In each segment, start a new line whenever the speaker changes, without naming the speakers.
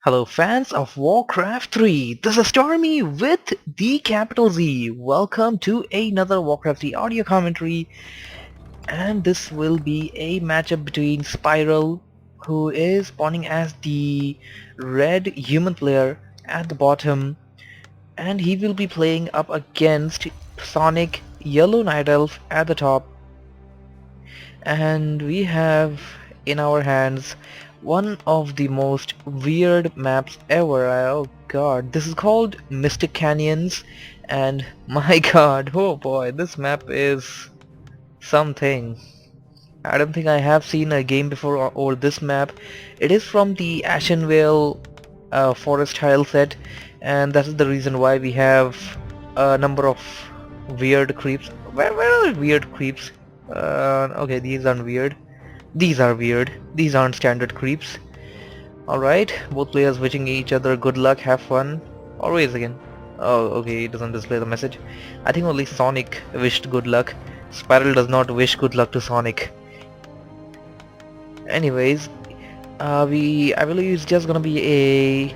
Hello fans of Warcraft 3, this is Stormy with the capital Z. Welcome to another Warcraft 3 audio commentary, and this will be a matchup between Spiral, who is spawning as the red human player at the bottom, and he will be playing up against Sonic Yellow Night Elf at the top. And we have in our hands one of the most weird maps ever. Oh god, this is called Mystic Canyons, and my god, oh boy, this map is something. I don't think I have seen a game before or this map. It is from the Ashenvale forest tile set, and that is the reason why we have a number of weird creeps. Where are the weird creeps? Okay, these aren't weird. These are weird. These aren't standard creeps. Alright, both players wishing each other good luck, have fun. Always again. Oh, okay, it doesn't display the message. I think only Sonic wished good luck. Spiral does not wish good luck to Sonic. Anyways, I believe it's just gonna be a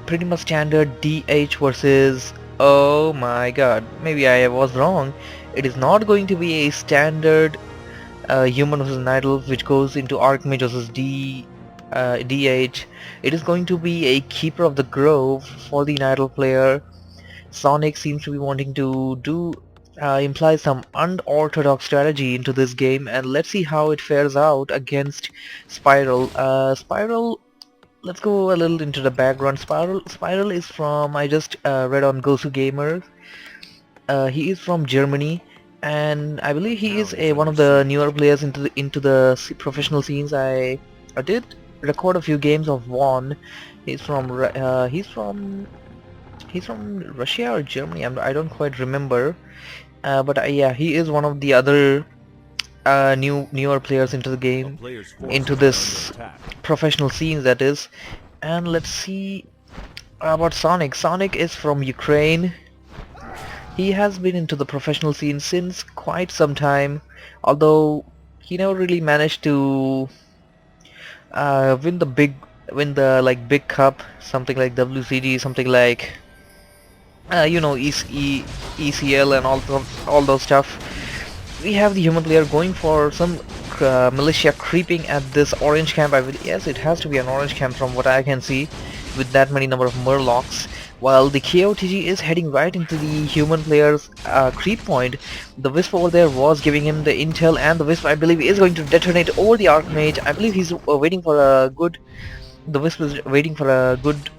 pretty much standard DH versus... Oh my god, maybe I was wrong. It is not going to be a standard human versus night elf which goes into Archmage versus DH. It is going to be a keeper of the grove for the night elf player. Sonic seems to be wanting to imply some unorthodox strategy into this game, and let's see how it fares out against Spiral. Spiral, let's go a little into the background. Spiral is from, I just read on Gosu Gamer. He is from Germany, and I believe he is one of the newer players into the professional scenes. I did record a few games of Vaughn. He's from Russia or Germany. I don't quite remember. But yeah, he is one of the other newer players into the game, into this professional scenes, that is. And let's see about Sonic. Sonic is from Ukraine. He has been into the professional scene since quite some time, although he never really managed to win the like big cup, something like WCG, something like ECL and all those stuff. We have the human player going for some militia creeping at this orange camp. Yes, it has to be an orange camp from what I can see, with that many number of murlocs. While the KOTG is heading right into the human player's creep point. The Wisp over there was giving him the intel, and the Wisp, I believe, is going to detonate over the Archmage. I believe he's waiting for a good... The Wisp is waiting for a good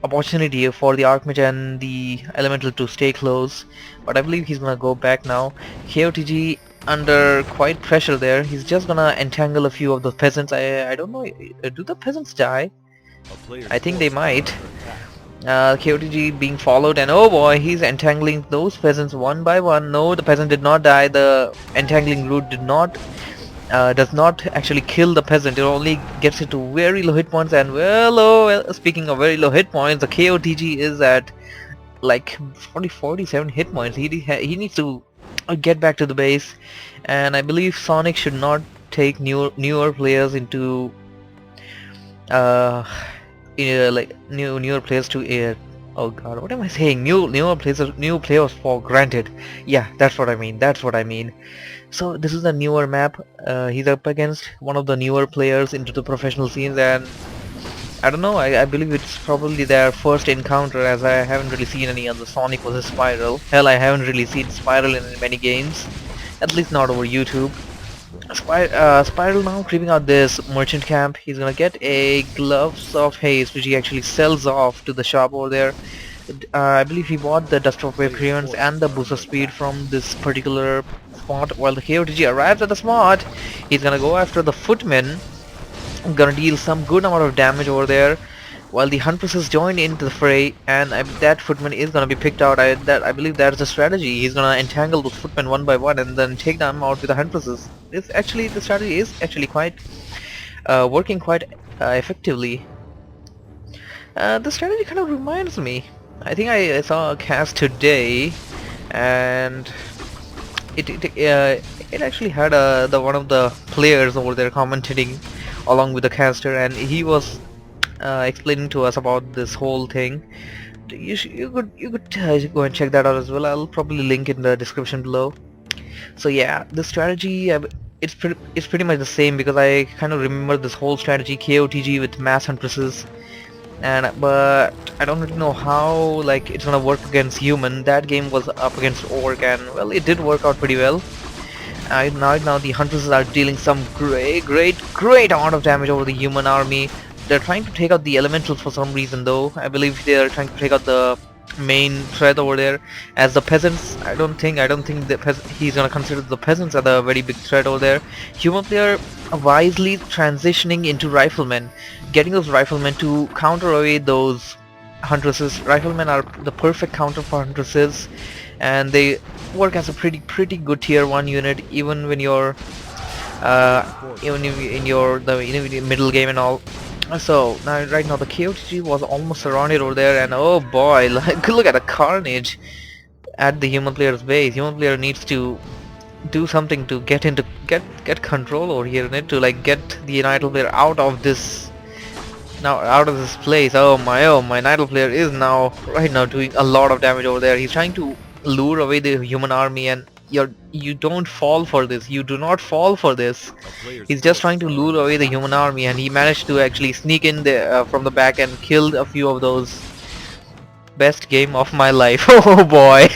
opportunity for the Archmage and the Elemental to stay close, but I believe he's gonna go back now. KOTG under quite pressure there. He's just gonna entangle a few of the peasants. I don't know, do the peasants die? I think they might. KOTG being followed, and oh boy, he's entangling those peasants one by one. No, the peasant did not die. The entangling route does not actually kill the peasant. It only gets it to very low hit points, and well, speaking of very low hit points, the KOTG is at like 47 hit points. He needs to get back to the base, and I believe Sonic should not take newer players into like newer players to oh god, what am I saying? Newer players for granted. Yeah, that's what I mean. So this is a newer map. He's up against one of the newer players into the professional scenes, and I don't know, I believe it's probably their first encounter, as I haven't really seen any other Sonic vs Spiral. Hell, I haven't really seen Spiral in many games, at least not over YouTube. Spiral now creeping out this merchant camp. He's gonna get a gloves of haste, which he actually sells off to the shop over there. I believe he bought the dust of wave clearance and the boost of speed from this particular spot. While the KOTG arrives at the spot, he's gonna go after the footmen. Gonna deal some good amount of damage over there, while the hunt princess join into the fray, and that footman is gonna be picked out. I believe that's the strategy. He's gonna entangle those footmen one by one and then take them out with the hunt princess. The strategy is actually quite working quite effectively. The strategy kind of reminds me. I think I saw a cast today, and it actually had one of the players over there commentating along with the caster, and he was explaining to us about this whole thing. You could go and check that out as well. I'll probably link in the description below. So yeah, the strategy, it's pretty much the same, because I kind of remember this whole strategy KOTG with mass huntresses, and but I don't really know how like it's gonna work against human. That game was up against orc, and well, it did work out pretty well. Now the huntresses are dealing some great amount of damage over the human army. They're trying to take out the elementals for some reason, though. I believe they're trying to take out the main threat over there. As the peasants, I don't think he's gonna consider the peasants as a very big threat over there. Human player wisely transitioning into riflemen, getting those riflemen to counter away those huntresses. Riflemen are the perfect counter for huntresses, and they work as a pretty good tier 1 unit, even when you're even in your middle game and all. So now, right now, the KOTG was almost surrounded over there, and oh boy, like look at the carnage at the human player's base. Human player needs to do something to get control over here, need to like get the Nidal player out of this place. Oh my, Nidal player is right now doing a lot of damage over there. He's trying to lure away the human army, and you don't fall for this. You do not fall for this. He's just trying to lure away the human army, and he managed to actually sneak in there from the back and killed a few of those. Best game of my life. Oh boy.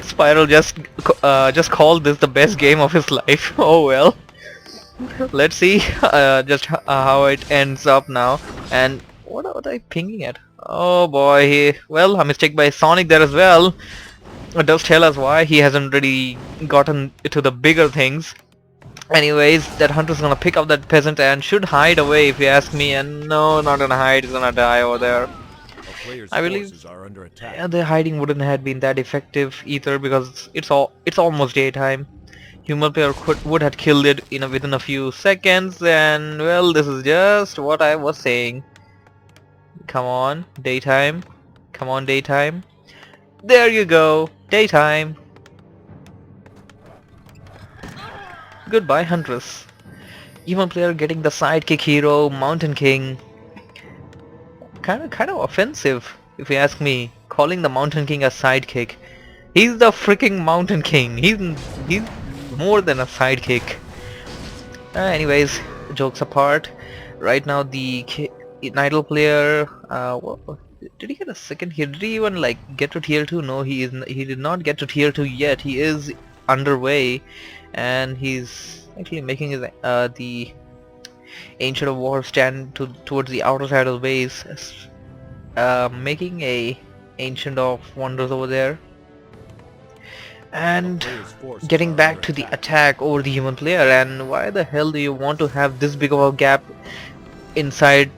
Spiral just called this the best game of his life. Oh well. Let's see just how it ends up now. And what are I pinging at? Oh boy, well, a mistake by Sonic there as well. It does tell us why he hasn't really gotten to the bigger things. Anyways, that hunter's gonna pick up that peasant and should hide away, if you ask me. And no, not gonna hide, he's gonna die over there. I believe the hiding wouldn't have been that effective either, because it's almost daytime. Human player would have killed it within a few seconds, and well, this is just what I was saying. Come on, daytime. Come on, daytime. There you go, daytime. Goodbye, Huntress. Human player getting the sidekick hero, Mountain King. Kind of offensive, if you ask me, calling the Mountain King a sidekick. He's the freaking Mountain King. He's more than a sidekick. Anyways, jokes apart. Right now, the Nidal player. Did he get a second here? Did he even like get to tier 2? No, he did not get to tier 2 yet. He is underway, and he's actually making his the Ancient of War stand towards the outer side of the base, making a Ancient of Wonders over there, and getting back to the attack over the human player. And why the hell do you want to have this big of a gap inside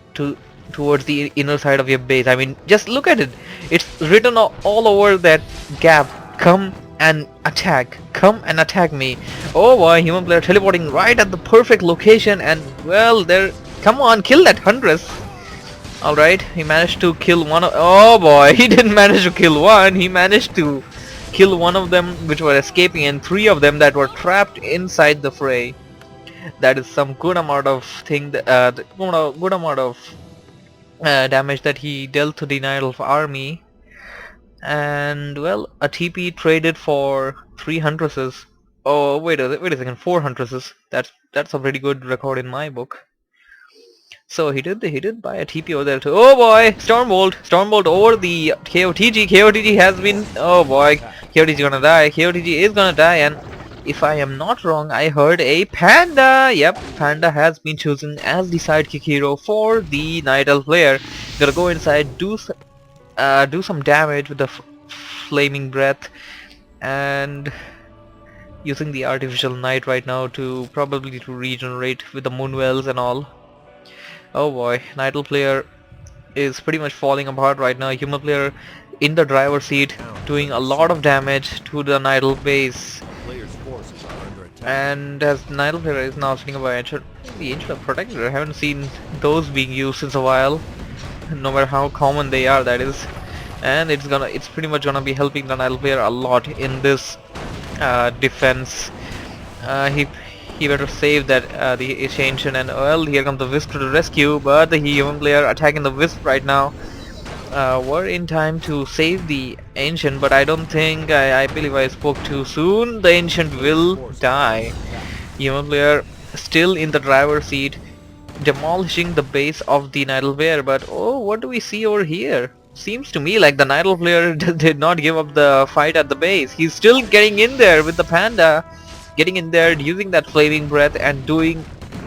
towards the inner side of your base? I mean, just look at it. It's written all over that gap. Come and attack. Come and attack me. Oh boy, human player teleporting right at the perfect location, and well, there. Come on, kill that Huntress. Alright, he managed to kill one of. Oh boy, he didn't manage to kill one. He managed to kill one of them which were escaping, and 3 of them that were trapped inside the fray. That is some good amount of good amount of damage that he dealt to the Nidal army. And well, a TP traded for 3 Huntresses. Oh wait a second, 4 Huntresses. That's a pretty good record in my book. So he did buy a TP over there too. Oh boy, Stormbolt over the KOTG. KOTG has been, oh boy, KOTG gonna die. KOTG is gonna die, and if I am not wrong, I heard a Panda. Yep, Panda has been chosen as the sidekick hero for the Nidal player. Gonna go inside, do some damage with the flaming breath, and using the artificial night right now to probably to regenerate with the moonwells and all. Oh boy, Nidal player is pretty much falling apart right now. Human player in the driver's seat doing a lot of damage to the Nidal base. And as Nidal player is now sitting by the Ancient Protector, I haven't seen those being used since a while, no matter how common they are, that is. And it's pretty much gonna be helping the Nidal player a lot in this defense. He better save that the ancient, and well, here comes the Wisp to the rescue, but the human player attacking the Wisp right now. Were in time to save the ancient, but I don't think I believe I spoke too soon. The ancient will die. Human player still in the driver's seat, demolishing the base of the Nidal player. But oh, what do we see over here? Seems to me like the Nidal player did not give up the fight at the base. He's still getting in there with the panda, getting in there, using that flaming breath and doing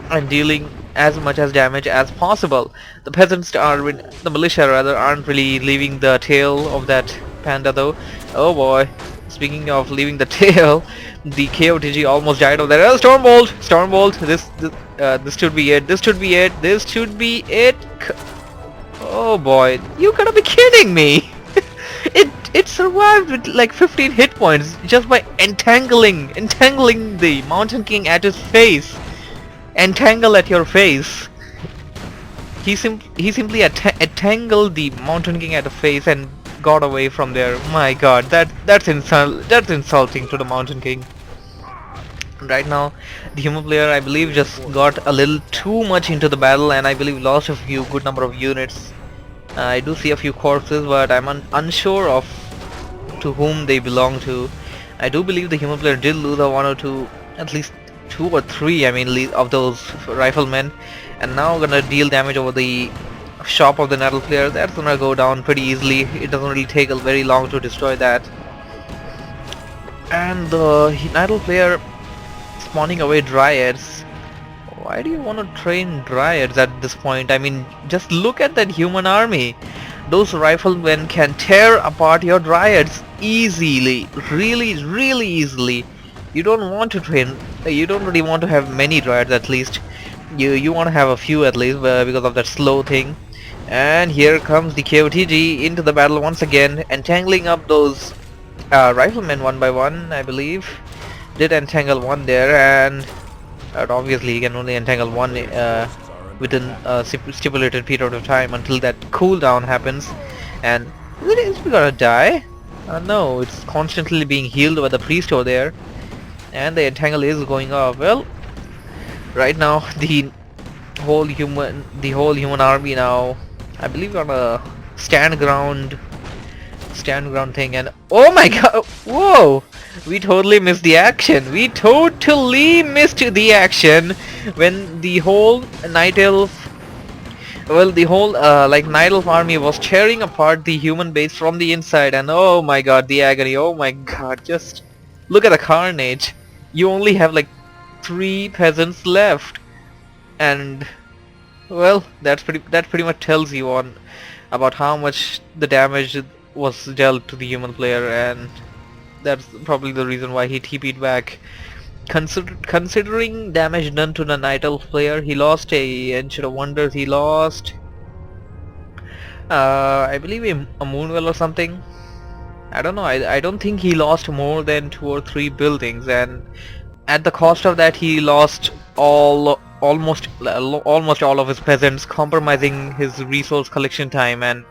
and dealing as much as damage as possible. The peasants the militia rather, aren't really leaving the tail of that panda though. Oh boy. Speaking of leaving the tail, the KOTG almost died over there. Oh, Stormbolt! Stormbolt! This should be it. This should be it. This should be it. Oh boy, you gotta be kidding me! It survived with like 15 hit points just by entangling the Mountain King at his face. Entangle at your face. He simply entangled the Mountain King at the face and got away from there. My God, that's insulting to the Mountain King. Right now, the human player, I believe, just got a little too much into the battle, and I believe lost a good number of units. I do see a few corpses, but I'm unsure of to whom they belong to. I do believe the human player did lose a one or two, at least 2 or 3, I mean, of those riflemen, and now gonna deal damage over the shop of the Nidal player. That's gonna go down pretty easily. It doesn't really take very long to destroy that. And the Nidal player spawning away dryads. Why do you want to train dryads at this point? I mean, just look at that human army. Those riflemen can tear apart your dryads easily, really easily. You don't want to train, you don't really want to have many dryads at least. You want to have a few at least because of that slow thing. And here comes the KOTG into the battle once again, entangling up those riflemen one by one, I believe. Did entangle one there, and obviously you can only entangle one within a stipulated period of time until that cooldown happens. And is it gonna die? No, it's constantly being healed by the priest over there, and the entangle is going off. Well, right now the whole human army now, I believe, on a stand ground thing, and oh my God, whoa, we totally missed the action. When the whole Night Elf, well, the whole Night Elf army was tearing apart the human base from the inside, and oh my God, the agony. Oh my God, just look at the carnage. You only have like 3 peasants left, and well, that pretty much tells you on about how much the damage was dealt to the human player, and that's probably the reason why he TP'd back. Considering damage done to the Night Elf player, he lost a Ancient of Wonders, he lost I believe a Moonwell or something. I don't know, I don't think he lost more than 2 or 3 buildings, and at the cost of that he lost almost all of his peasants, compromising his resource collection time, and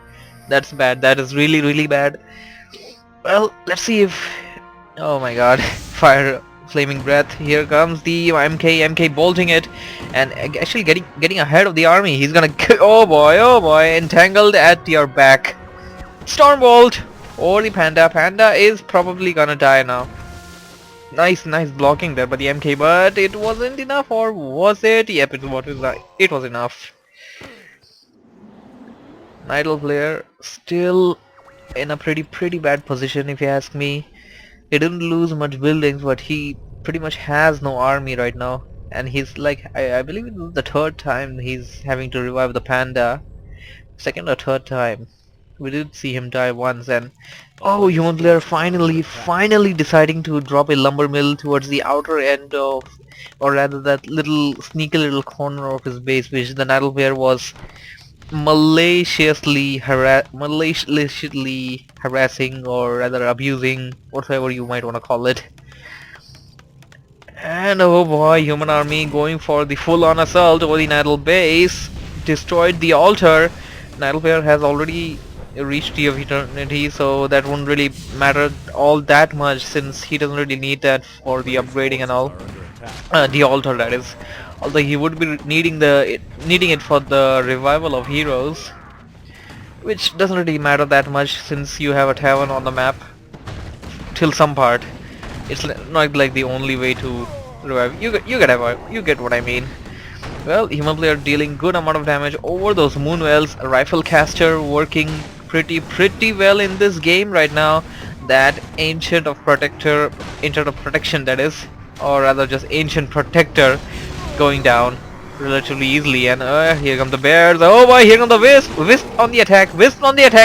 that's bad. That is really bad. Well, let's see if, oh my God, fire flaming breath. Here comes the MK bolting it, and actually getting ahead of the army. He's gonna oh boy, entangled at your back. Stormbolt or the panda is probably gonna die now. Nice blocking there by the MK, but it wasn't enough, or was it? Yep, it was enough. Idle player still in a pretty bad position, if you ask me. He didn't lose much buildings, but he pretty much has no army right now, and he's like, I believe it's the 3rd time he's having to revive the panda. 2nd or 3rd time. We did see him die once, and oh, human player finally deciding to drop a lumber mill towards the outer end of, or rather that sneaky little corner of his base, which the Idle player was maliciously harassing, or rather abusing, whatever you might want to call it. And oh boy, human army going for the full-on assault over the Nidal base, destroyed the altar. Nidal player has already reached Tree of Eternity, so that won't really matter all that much, since he doesn't really need that for the upgrading and all. the altar, that is. Although he would be needing it for the revival of heroes, which doesn't really matter that much since you have a tavern on the map till some part. It's not like the only way to revive. You get what I mean. Well, human player dealing good amount of damage over those moon wells. A rifle caster working pretty well in this game right now. That ancient of protection, that is, or rather just ancient protector, going down relatively easily. And here come the bears. Oh boy, here come the wisp on the attack,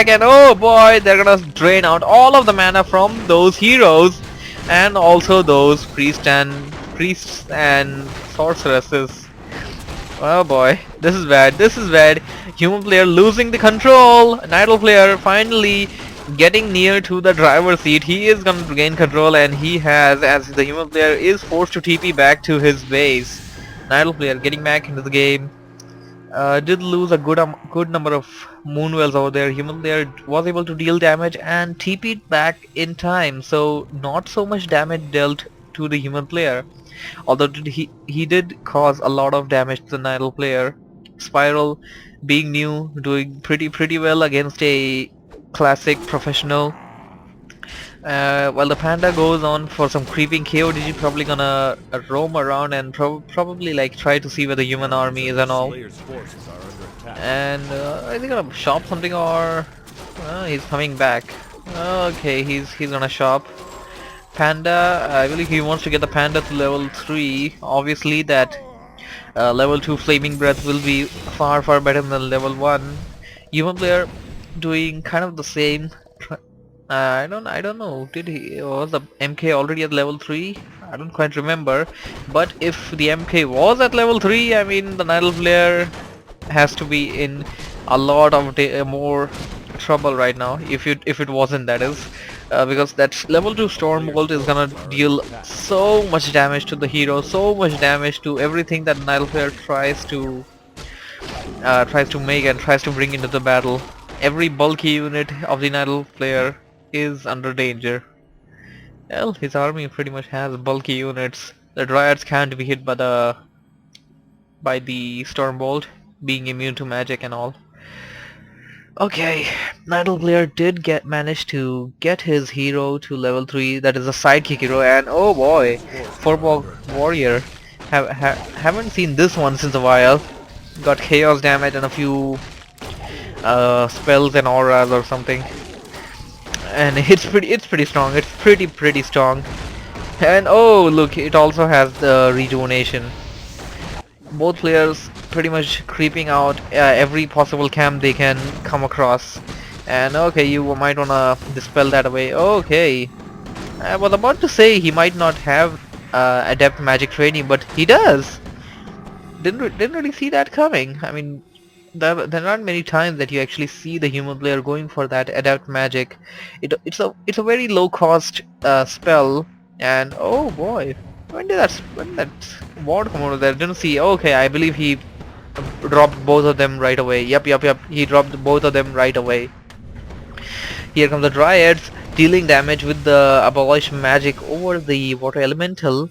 and oh boy, they're gonna drain out all of the mana from those heroes, and also those priests and sorceresses. Oh boy, this is bad. This is bad. Human player losing the control. Nidal player finally getting near to the driver's seat. He is going to gain control, and he has, as the human player is forced to TP back to his base. Nidal player getting back into the game. Did lose a good number of moon wells over there. Human player was able to deal damage and TP'd back in time, so not so much damage dealt to the human player. Although he did cause a lot of damage to the Nidal player. Spiral, being new, doing pretty well against a classic professional. While the panda goes on for some creeping, KODG probably gonna roam around and probably like try to see where the human army is and all. And is he gonna shop something, or he's coming back? Okay, he's gonna shop. Panda, I believe he wants to get the panda to level 3. Obviously that level 2 flaming breath will be far better than level 1. Human player doing kind of the same. I don't know, was the MK already at level 3? I don't quite remember, but if the MK was at level 3, I mean the Nidal player has to be in a lot of more trouble right now, if it wasn't, that is. Because that level 2 Stormbolt is gonna deal so much damage to the hero, so much damage to everything that Nidal player tries to make and tries to bring into the battle. Every bulky unit of the Nidal player is under danger. Well, his army pretty much has bulky units. The Dryads can't be hit by the Stormbolt, being immune to magic and all. Okay, Nidal player did manage to get his hero to level 3, that is a sidekick hero, and oh boy, Forbog Warrior. Haven't seen this one since a while. Got chaos damage and a few spells and auras or something. And it's pretty strong. It's pretty strong. And oh look, it also has the rejuvenation. Both players pretty much creeping out every possible camp they can come across. And okay, you might wanna dispel that away. Okay, I was about to say he might not have adept magic training, but he does. Didn't really see that coming. I mean, there aren't many times that you actually see the human player going for that adept magic. It's a very low cost spell. And oh boy, when did that ward come over there? Didn't see. Okay, I believe he dropped both of them right away. Yep. He dropped both of them right away. Here come the Dryads dealing damage with the abolish magic over the water elemental.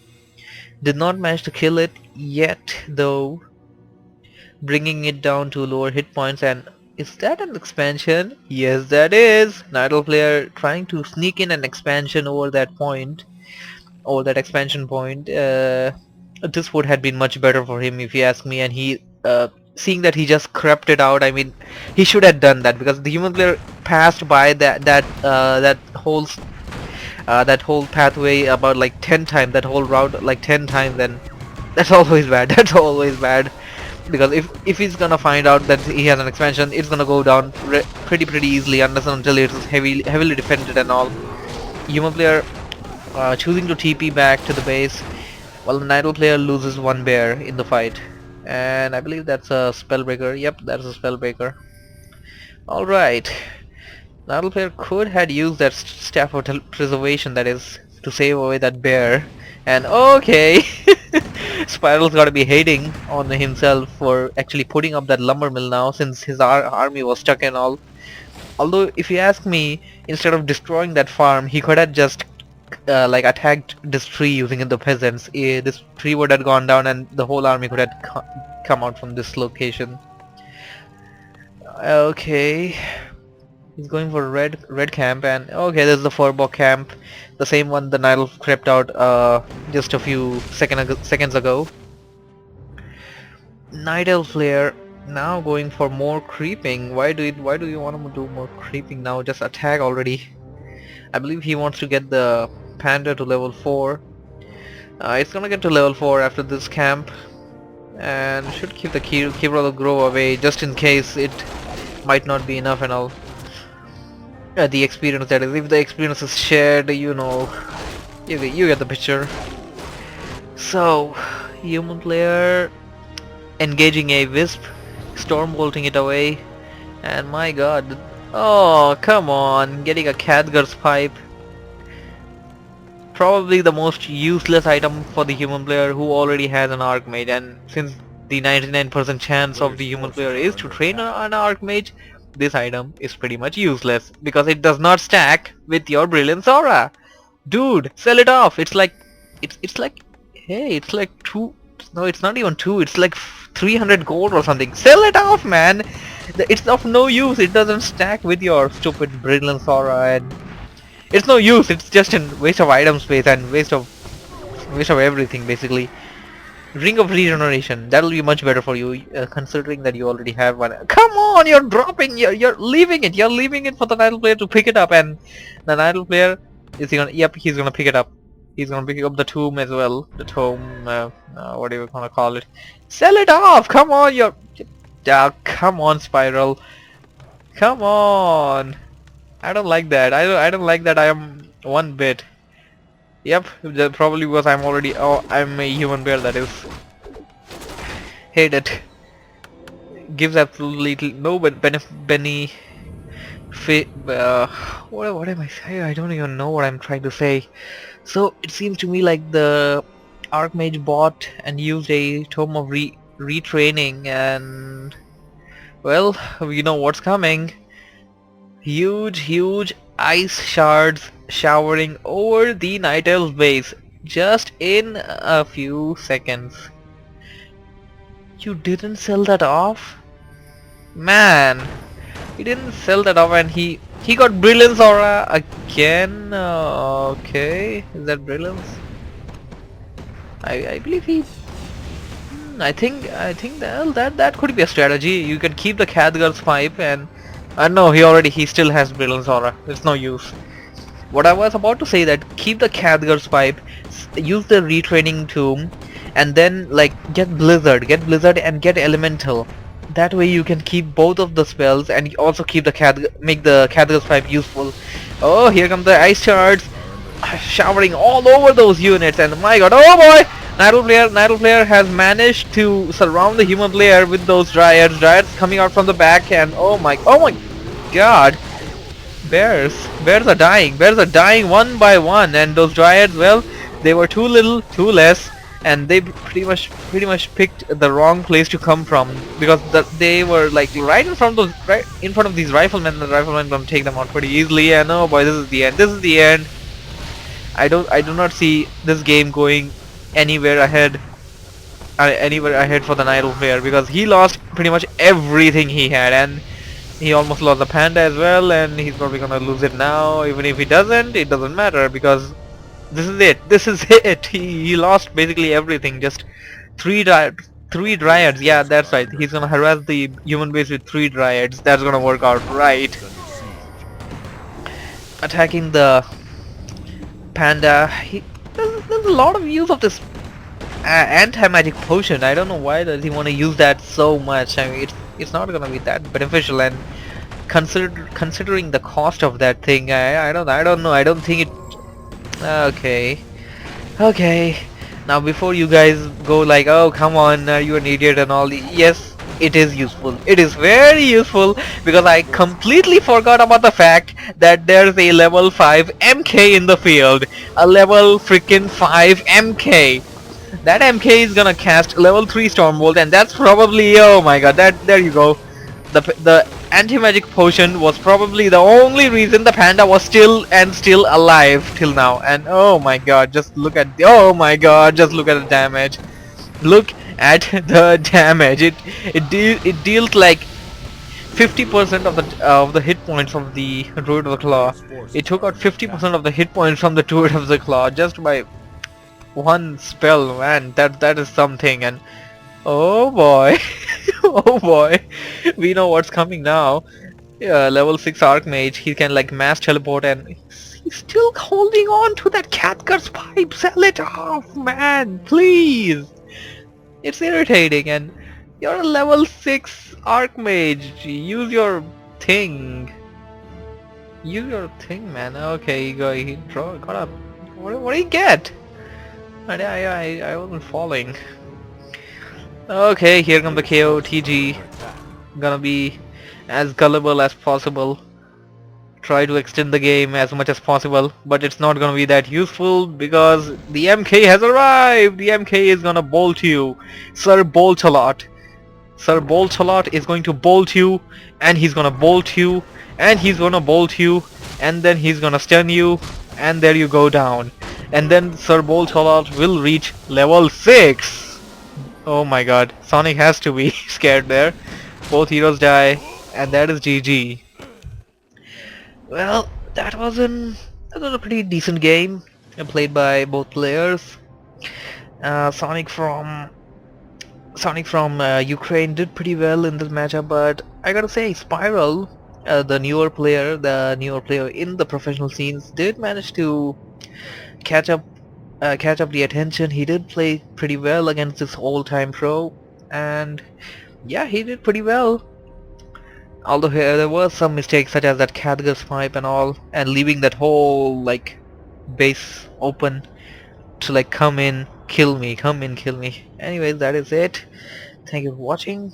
Did not manage to kill it yet though, bringing it down to lower hit points. And is that an expansion? Yes, that is. Nidal player trying to sneak in an expansion over that point, or that expansion point. This would have been much better for him if you ask me, and he seeing that he just crept it out, I mean he should have done that, because the human player passed by that whole pathway about like 10 times, that whole route like 10 times, and that's always bad. That's always bad, because if he's gonna find out that he has an expansion, it's gonna go down pretty easily, unless and until it's heavily defended and all. Human player choosing to TP back to the base, while the Nidal player loses one bear in the fight. And I believe that's a spellbreaker. Yep, that's a spellbreaker. Alright, Nidal player could had used that staff of preservation, that is, to save away that bear. And okay, Spiral's gotta be hating on himself for actually putting up that lumber mill now, since his army was stuck and all. Although if you ask me, instead of destroying that farm, he could have just like attacked this tree using the peasants, this tree would have gone down and the whole army could have come out from this location. Okay, he's going for red camp, and okay, there's the Furbok camp, the same one the Nile crept out just a few seconds ago. Night Elf player now going for more creeping. Why do you want to do more creeping now? Just attack already. I believe he wants to get the panda to level 4. It's gonna get to level 4 after this camp, and should keep the Kibra grow away just in case it might not be enough and all. The experience, that is, if the experience is shared, you know, you get the picture. So, human player engaging a wisp, storm bolting it away, and my god, oh come on, getting a Khadgar's pipe. Probably the most useless item for the human player who already has an Archmage, and since the 99% chance of the human player is to train an Archmage, this item is pretty much useless because it does not stack with your Brilliance Aura. Dude, sell it off. It's like, hey, it's like 2, no, it's not even 2, it's like 300 gold or something. Sell it off, man. It's of no use. It doesn't stack with your stupid Brilliance Aura, and it's no use. It's just a waste of item space and waste of everything basically. Ring of Regeneration, that'll be much better for you, considering that you already have one. Come on, you're dropping, you're leaving it for the Nidal player to pick it up, and the Nidal player is gonna, yep, he's gonna pick it up. He's gonna pick up the tomb as well. The tomb, what do you wanna call it? Sell it off! Come on, come on, Spiral. Come on. I don't like that. I don't like that. I am one bit. Yep, probably because I'm already. Oh, I'm a human bear. That is. Hate it. Gives absolutely no benefit. What am I saying? I don't even know what I'm trying to say. So it seems to me like the Archmage bought and used a Tome of Retraining, and well, you know what's coming. Huge ice shards showering over the Night Elf base just in a few seconds. You didn't sell that off? Man, he didn't sell that off, and he got Brilliance Aura again. Okay, is that Brilliance? I believe he. I think that could be a strategy. You can keep the Khadgar's pipe, and no, he still has Brilliance Aura. It's no use. What I was about to say, that keep the Khadgar's pipe, use the retraining tomb, and then like get Blizzard and get Elemental. That way you can keep both of the spells and also keep the make the Khadgar's pipe useful. Oh, here come the ice shards showering all over those units, and my god, oh boy! Nidal player has managed to surround the human player with those dryads coming out from the back, and oh my god, bears are dying one by one, and those dryads, well, they were too little, too less, and they pretty much picked the wrong place to come from, because they were like right in front of these riflemen, and the riflemen gonna take them out pretty easily, and oh boy, this is the end. I do not see this game going anywhere ahead for the Nidal player, because he lost pretty much everything he had, and he almost lost the panda as well, and he's probably gonna lose it now. Even if he doesn't, it doesn't matter, because this is it. He lost basically everything. Just three dryads. Yeah, that's right. He's gonna harass the human base with 3 dryads. That's gonna work out right. Attacking the panda. There's a lot of use of this anti-magic potion. I don't know why does he want to use that so much. I mean, it's not gonna be that beneficial, and considering the cost of that thing, I don't know. I don't think it. Okay. Now before you guys go like, oh come on, are you an idiot and all. Yes, it is useful. It is very useful, because I completely forgot about the fact that there's a level 5 MK in the field. A level freaking 5 MK. That MK is gonna cast level 3 Stormbolt, and that's probably, oh my god, there you go. The anti-magic potion was probably the only reason the panda was still alive till now. And oh my god, just look at just look at the damage. Look at the damage. It deals like 50% of the hit points of the Druid of the Claw. It took out 50% of the hit points from the Druid of the Claw just by one spell, man. That is something. And oh boy, oh boy, we know what's coming now. Yeah, level 6 Archmage, he can like mass teleport, and he's still holding on to that catgut's pipe. Sell it off, man, please. It's irritating. And you're a level 6 Archmage. Use your thing. Use your thing, man. Okay, he got up. What do you get? I wasn't falling. Okay, here comes the KO. TG. Gonna be as gullible as possible. Try to extend the game as much as possible, but it's not gonna be that useful because the MK has arrived. The MK is gonna bolt you. Sir Bolt-a-lot. Sir Bolt-a-lot is going to bolt you, and he's gonna bolt you, and he's gonna bolt you, and then he's gonna stun you, and there you go down. And then Sir Bolt-a-lot will reach level 6. Oh my god, Sonic has to be scared there. Both heroes die, and that is GG. Well, that was a pretty decent game played by both players. Sonic from Ukraine did pretty well in this matchup, but I gotta say Spiral, the newer player in the professional scenes, did manage to catch up the attention. He did play pretty well against this all-time pro, and yeah, he did pretty well. Although there were some mistakes such as that catgut's pipe and all, and leaving that whole like base open to like come in, kill me. Anyways, that is it. Thank you for watching.